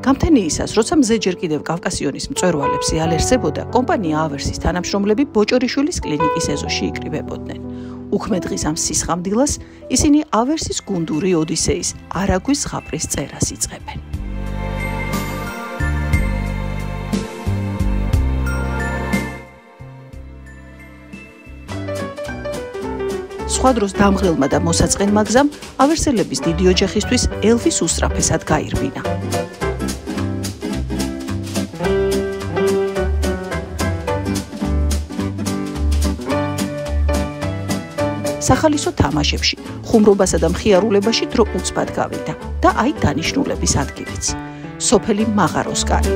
გამთენიისას, როცა მზე ჯერ კიდევ კავკასიონის მწვერვალებს იალერსებოდა, კომპანია ავერსის თანამშრომლები ბოჭორიშვილის კლინიკის ეზოში იკრიბებოდნენ. უქმე დღის ამ სისხამდილას ისინი ავერსის გუნდური ოდისეის არაგვის ზღაპრის წერას იწყებენ. სხვა დროს დამღლელმა და მოსაწყენმა გზამ ავერსელების დიდი ოჯახისთვის ელვის უსწრაფესად გაირბინა. სახალისო თამაშებში, ხუმრობასა და მხიარულებაში დრო უცბად გავიდა და აი დანიშნულების ადგილიც. სოფელი მაღაროსკარი.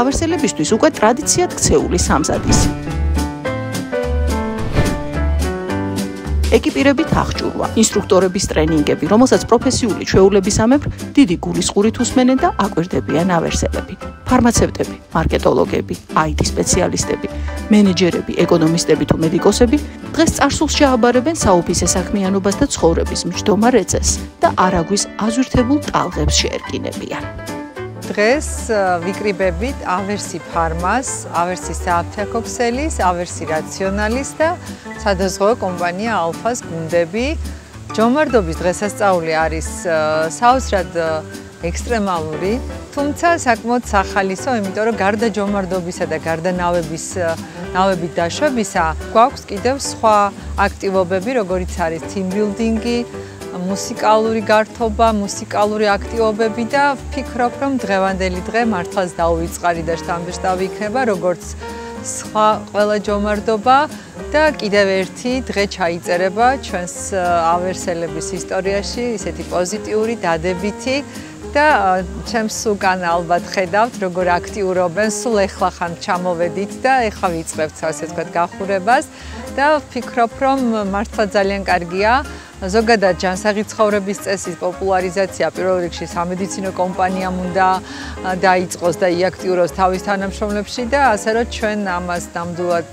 ავერსელებისთვის უკვე ტრადიციად ქცეული სამზადისი. ეკიპირებით აღჭურვა, ინსტრუქტორების ტრენინგები, რომელსაც პროფესიული ჩვეულებისამებრ დიდი გულისყურით უსმენენ და აკვირდებიან ავერსელები. ფარმაცევტები, მარკეტოლოგები, IT სპეციალისტები, მენეჯერები, ეკონომისტები თუ მედიკოსები დღეს წარსულს შეაბარებენ საოფისე საქმიანობას და ცხოვრების მჯდომარ ეწეს და არაგვის აზვირთებულ ტალღებს შეერკინებიან. დღეს ვიკრიბებით ავერსი ფარმას, ავერსის სააფთიაქო ქსელის, ავერსი რაციონალის და სადაზღვევო კომპანია ალფას გუნდები. ჯომარდობის დღესასწაული არის საოცრად ექსტრემალური, თუმცა საკმაოდ სახალისო, იმიტომ რომ გარდა ჯომარდობისა და გარდა ნავებით დაშვებისა, გვაქვს კიდევ სხვა აქტივობები, როგორიც არის team building-ი, მუსიკალური გართობა, მუსიკალური აქტივობები და ვფიქრობ, რომ დღევანდელი დღე მართლაც დაუვიწყარი და შთამბეჭდავი იქნება, როგორც სხვა ყველა ჯომარდობა და კიდევ ერთი დღე ჩაიწერება ჩვენს ავერსელების ისტორიაში, ისეთი პოზიტიური, დადებითი და ჩემს უკან ალბათ ხედავთ, როგორ აქტიურობენ, სულ ეხლა ხან ჩამოვედით და ეხლა ვიწყებთ, ასე ვთქვათ, გახურებას და ვფიქრობ, რომ მართლა ძალიან კარგია. ზოგადად ჯანსაღი ცხოვრების წესის პოპულარიზაცია პირველ რიგში სამედიცინო კომპანიამ უნდა დაიწყოს და იაქტიუროს თავის თანამშრომლებში და ასე რომ ჩვენ ამას ნამდვილად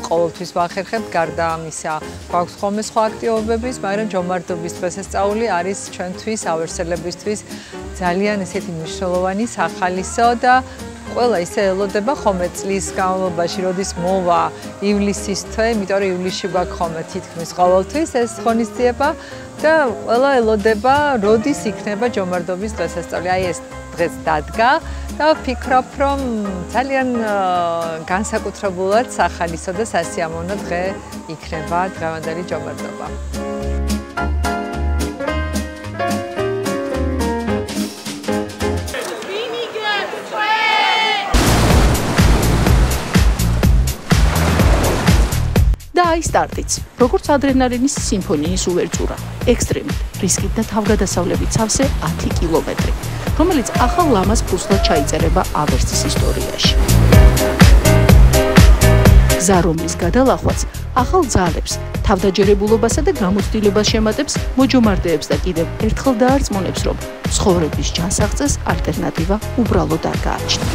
ყოველთვის ვახერხებთ, გარდა ამისა გვაქვს ხოლმე სხვა აქტივობების, მაგრამ ჯომარდობის დღესასწაული არის ჩვენთვის, ავერსელებისთვის ძალიან ესეთი მნიშვნელოვანი სახალისო და ყველა ისე ელოდება ხოლმე წლის განმავლობაში, როდის მოვა ივლისის თვე, იმიტომ რომ ივლისში გვაქვს ხოლმე თითქმის ყოველთვის ეს ღონისძიება და ყველა ელოდება, როდის იქნება ჯომარდობის დღესასწაული. აი ეს დღეს დადგა და ვფიქრობ, რომ ძალიან განსაკუთრებულად სახალისო და სასიამოვნო დღე იქნება დღევანდელი ჯომარდობა. და აი სტარტიც, როგორც ადრენალინის სიმფონიის უვერტურა, ექსტრემით, რისკით და თავგადასავლებით სავსე 10 კილომეტრი, რომელიც ახალ ლამაზ ფურცლად ჩაიწერება ავერსის ისტორიაში. გზა, რომლის გადალახვაც ახალ ძალებს, თავდაჯერებულობასა და გამოცდილებას შემატებს მოჯომარდეებს და კიდევ ერთხელ დაარწმუნებს, რომ ცხოვრების ჯანსაღწეს ალტერნატივა უბრალოდ არ გააჩნია.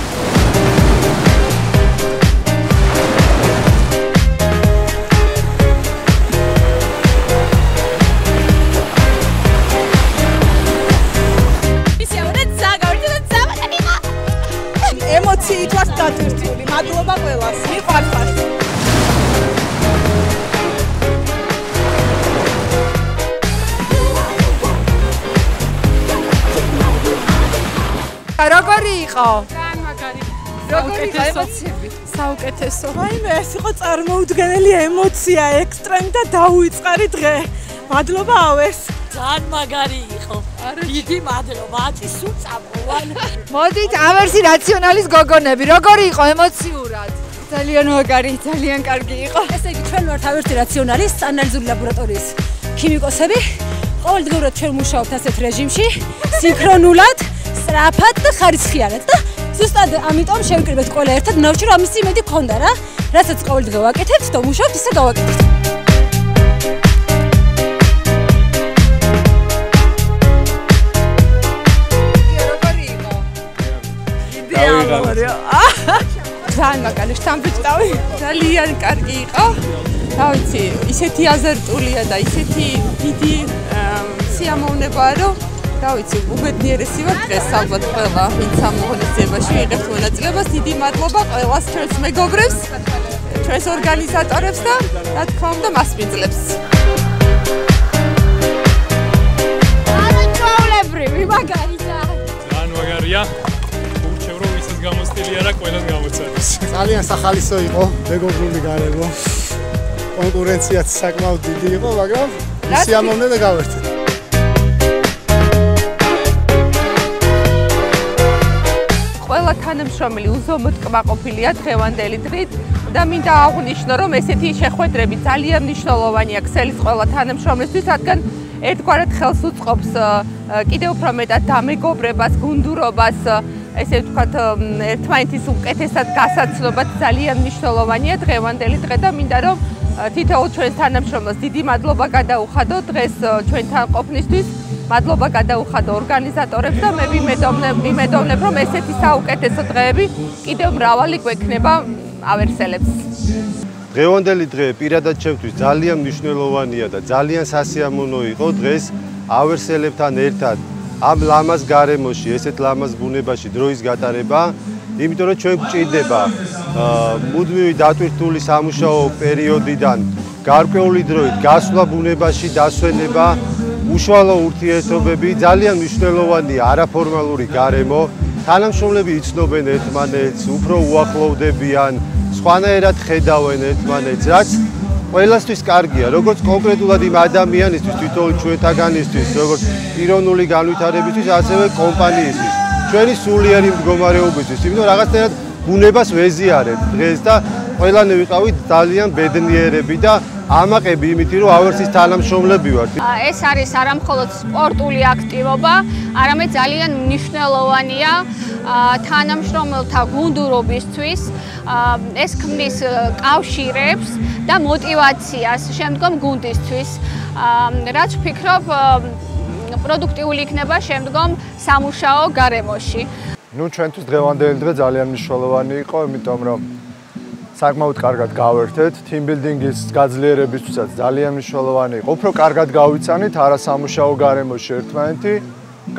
ემოციით ვარ დატვირთული, მადლობა ყველას, მიყვარხარ. როგორი იყო? განმაგარი. როგორი იყო ემოციები? საუკეთესო. აიმე, ეს იყო წარმოუდგენელი ემოცია, ექსტრემი და დაუვიწყარი დღე. მადლობა ავერს. ძალიან მაგარი იყო. დიდი მადლობა, აწი სულ წამოვან. მოდით ავერსი რაციონალის გოგონები, როგორი იყო ემოციურად? ძალიან მაგარი, ძალიან კარგი იყო. ესე იგი ჩვენ ვართ ავერსი რაციონალის ანალიზური ლაბორატორიის ქიმიკოსები. ყოველდღიურად ჩვენ მუშაობთ ასეთ რეჟიმში, სინქრონულად, სწრაფად და ხარისხიანად და ზუსტად ამიტომ შევიკრიბეთ ყველა ერთად, ნავში რომ ამის იმედი გქონდა რა. რასაც ყოველდღე ვაკეთებთ და მუშაობთ, ისე გავაკეთებთ. ძალიან მაგარი შთამბეჭდავი. ძალიან კარგი იყო. რა ვიცი, ისეთი აზერტულია და ისეთი დიდი სიამოვნებაა, რომ რა ვიცი, უბედნიერესი ვარ დღეს ალბათ ყველა, ვინც ამ ღონისძიებაში იღებს მონაწილეობას. დიდი მადლობა ყველას ჩვენს მეგობრებს, ჩვენს ორგანიზატორებს და რა თქმა უნდა მასპინძლებს. არაჩვეულებრივი მაგარია. ძალიან მაგარია. ურჩევ რომ ისეთ გამოსტილი არა ყველას გამოცადოს. ძალიან სახალისო იყო, მეგობრული გარემო. კონკურენციაც საკმაოდ დიდი იყო, მაგრამ სიამოვნე და გავერთეთ. ყველა თანამშრომელი უზომოდ კმაყოფილია დღევანდელი დღით და მინდა აღვნიშნო, რომ ესეთი შეხვედრები ძალიან მნიშვნელოვანია ქსელის ყველა თანამშრომლისთვის, რადგან ერთგვარად ხელს უწყობს კიდევ უფრო მეტად დამეგობრებას, გუნდურობას, ესე ვთქვათ, ერთმანეთის უკეთესად გასაცნობად ძალიან მნიშვნელოვანია დღევანდელი დღე და მინდა რომ თითოეულ ჩვენს თანამშრომელს დიდი მადლობა გადაუხადო დღეს ჩვენთან ყოფნისთვის. მადლობა გადაუხადო ორგანიზატორებს და მე ვიმედოვნებ, რომ ესეთი საუკეთესო დღეები კიდევ მრავალი გვექნება ავერსელებს. დღევანდელი დღე პირადად ჩემთვის ძალიან მნიშვნელოვანია და ძალიან სასიამოვნო იყო დღეს ავერსელებთან ერთად ამ ლამაზ გარემოში, ესეთ ლამაზ ბუნებაში დროის გატარება, იმიტომ რომ ჩვენ გვჭირდება მუდმივი დატვირთული სამუშაო პერიოდიდან გარკვეული დროით გასვლა ბუნებაში, დასვენება, უშუალო ურთიერთობები, ძალიან მნიშვნელოვანია არაფორმალური გარემო, თანამშრომლები იცნობენ ერთმანეთს, უფრო უახლოვდებიან, სხვანაირად ხედავენ ერთმანეთს, რაც ყველასთვის კარგია, როგორც კონკრეტულად იმ ადამიანისთვის, თვითონ ჩვენთაგანისთვის, როგორც პიროვნული განვითარებისთვის, ასევე კომპანიისთვის, ჩვენი სულიერი მდგომარეობისთვის, იმიტომ რაღაცნაირად ბუნებას ვეზიარებთ დღეს და ყველანი ვიყავით ძალიან ბედნიერები და ამაყები იმითი, რომ ავერსის თანამშრომლები ვართ. ეს არის არამხოლოდ სპორტული აქტივობა, არამედ ძალიან მნიშვნელოვანია თანამშრომელთა გუნდურობისთვის. ეს ქმნის კავშირებს და მოტივაციას შემდგომ გუნდისთვის, რაც ვფიქრობ პროდუქტიული იქნება შემდგომ სამუშაო გარემოში. ჩვენთვის დღევანდელი დღე ძალიან მნიშვნელოვანი იყო, იმიტომ რომ საკმაოდ კარგად გავერთეთ, team building-ის გაძლიერებისთვისაც ძალიან მნიშვნელოვანი იყო. უფრო კარგად გავიცანით არასამუშაო გარემოში ერთმანეთი,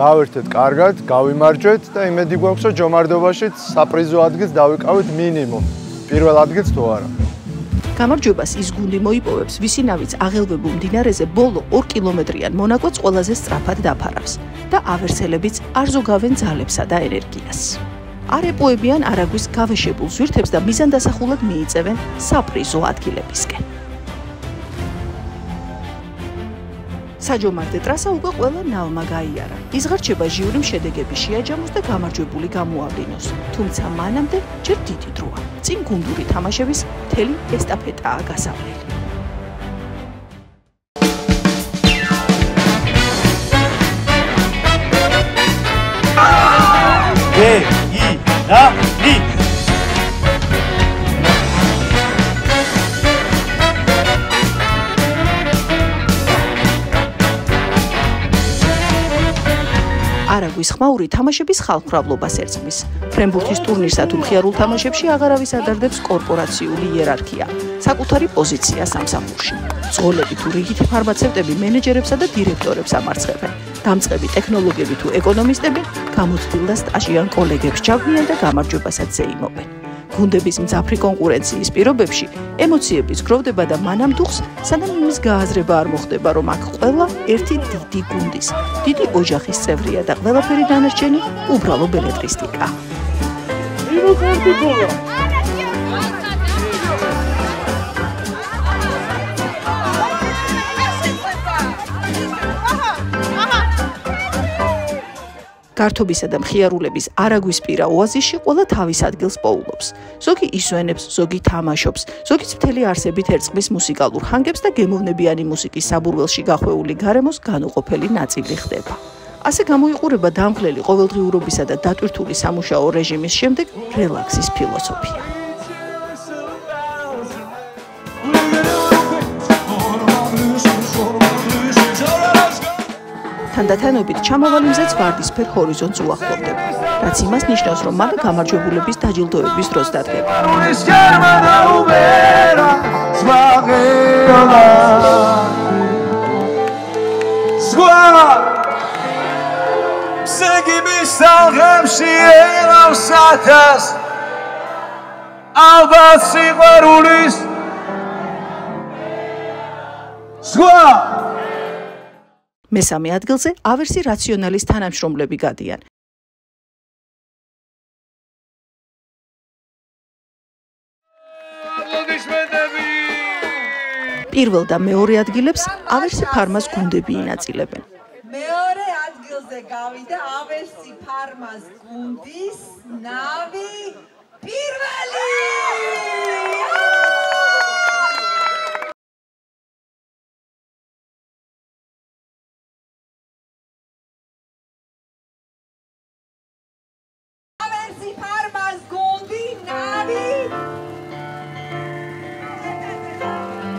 გავერთეთ კარგად, გავიმარჯვეთ და იმედი გვაქვს, რომ ჯომარდობაშიც საპრიზო ადგილს დავიკავით მინიმუმ. პირველ ადგილს თუ არა. გამარჯვებას ის გუნდი მოიპოვებს, ვისინავიც აღელვებულ მდინარეზე ბოლო 2 კილომეტრიან მონაკვეთს ყველაზე სწრაფად დაფარავს და ავერსელებიც არ ზოგავენ ძალებსა და ენერგიას. არ ეპოებიან არაგვის გავეშებულ ზვირთებს და მიზანდასახულად მიიწევენ საპრიზო ადგილებისკენ. საჯომარდე ტრასა უკვე ყველა ნავმა გაიარა. იზღარჩება ჟიურიმ შედეგები შეაჯამოს და გამარჯვებული გამოავლინოს. თუმცა მანამდე ჯერ დიდი დროა. წინ გუნდური თამაშების მთელი ესტაფეტაა გასავლელი. არაგვის ხმაური თამაშების ხალხმრავლობას ერწყმის. ფრენბურთის ტურნირსა თუ მხიარულ თამაშებში აღარავის ადარდებს კორპორაციული იერარქია, საკუთარი პოზიცია სამსახურში. მძღოლები თუ რიგითი ფარმაცევტები მენეჯერებსა და დირექტორებს ამარცხებენ. დამწყები ტექნოლოგები თუ ეკონომისტები გამოცდილ და სტაჟიან კოლეგებს ჩაგვიან და გამარჯვებასაც ზეიმობენ. გუნდების მძაფრი კონკურენციის პირობებში ემოციების გროვდება და მანამ დუხს, სანამ იმის გააზრება არ მოხდება, რომ აქ ყველა ერთი დიდი გუნდის, დიდი ოჯახის წევრია და ყველაფერი დანარჩენი უბრალო ბელეტრისტიკა. გართობისა და მხიარულების არაგვისპირა ოაზისში ყველა თავის ადგილს პოულობს. ზოგი ისვენებს, ზოგი თამაშობს, ზოგიც მთელი არსებით ერწყმის მუსიკალურ ჰანგებს და გემოვნებიანი მუსიკის საბურველში გახვეული გარემოს განუყოფელი ნაწილი ხდება. ასე გამოიყურება დამღლელი ყოველდღიურობისა და დატვირთული სამუშაო რეჟიმის შემდეგ რელაქსის ფილოსოფია. თანდათანობით ჩამავალი მზეც ვარდისფერ ჰორიზონტს უახლოვდება. რაც იმას ნიშნავს, რომ მალე გამარჯვებულების დაჯილდოების დროს დადგება. მესამე ადგილზე ავერსი რაციონალის თანამშრომლები გადიან. პირველ და მეორე ადგილებს ავერსი ფარმას გუნდები ინაწილებენ. მეორე ადგილზე გავიდა ავერსი ფარმას გუნდის ნავი პირველი! ავერსი ფარმას გუნდი ნავი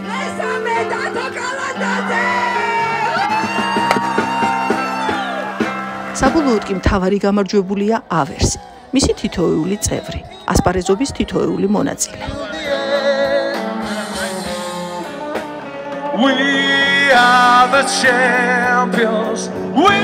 მესამე დათოკალანდაძე! საბოლოოდ კი მთავარი გამარჯვებულია ავერსი, მისი თითოეული წევრი, ასპარეზობის თითოეული მონაწილე. We are the champions. We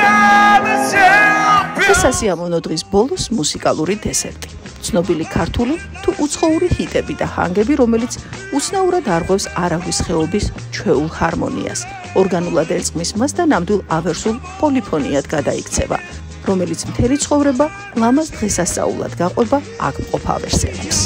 are the champions. ეს სასიამოვნო დღის ბოლოს მუსიკალური დესერტი. ცნობილი ქართული თუ უცხოური ჰიტები და ჰანგები, რომელიც უცნაურად არღვევს არავის ხეობის ჩვეულ ჰარმონიას. ორგანულად ერწყმის მას და ნამდვილ ავერსულ პოლიფონიად გადაიქცევა, რომელიც მთელი ცხოვრება ლამაზ დღესასწაულად გაყვება აქ მყოფ ავერსელებს.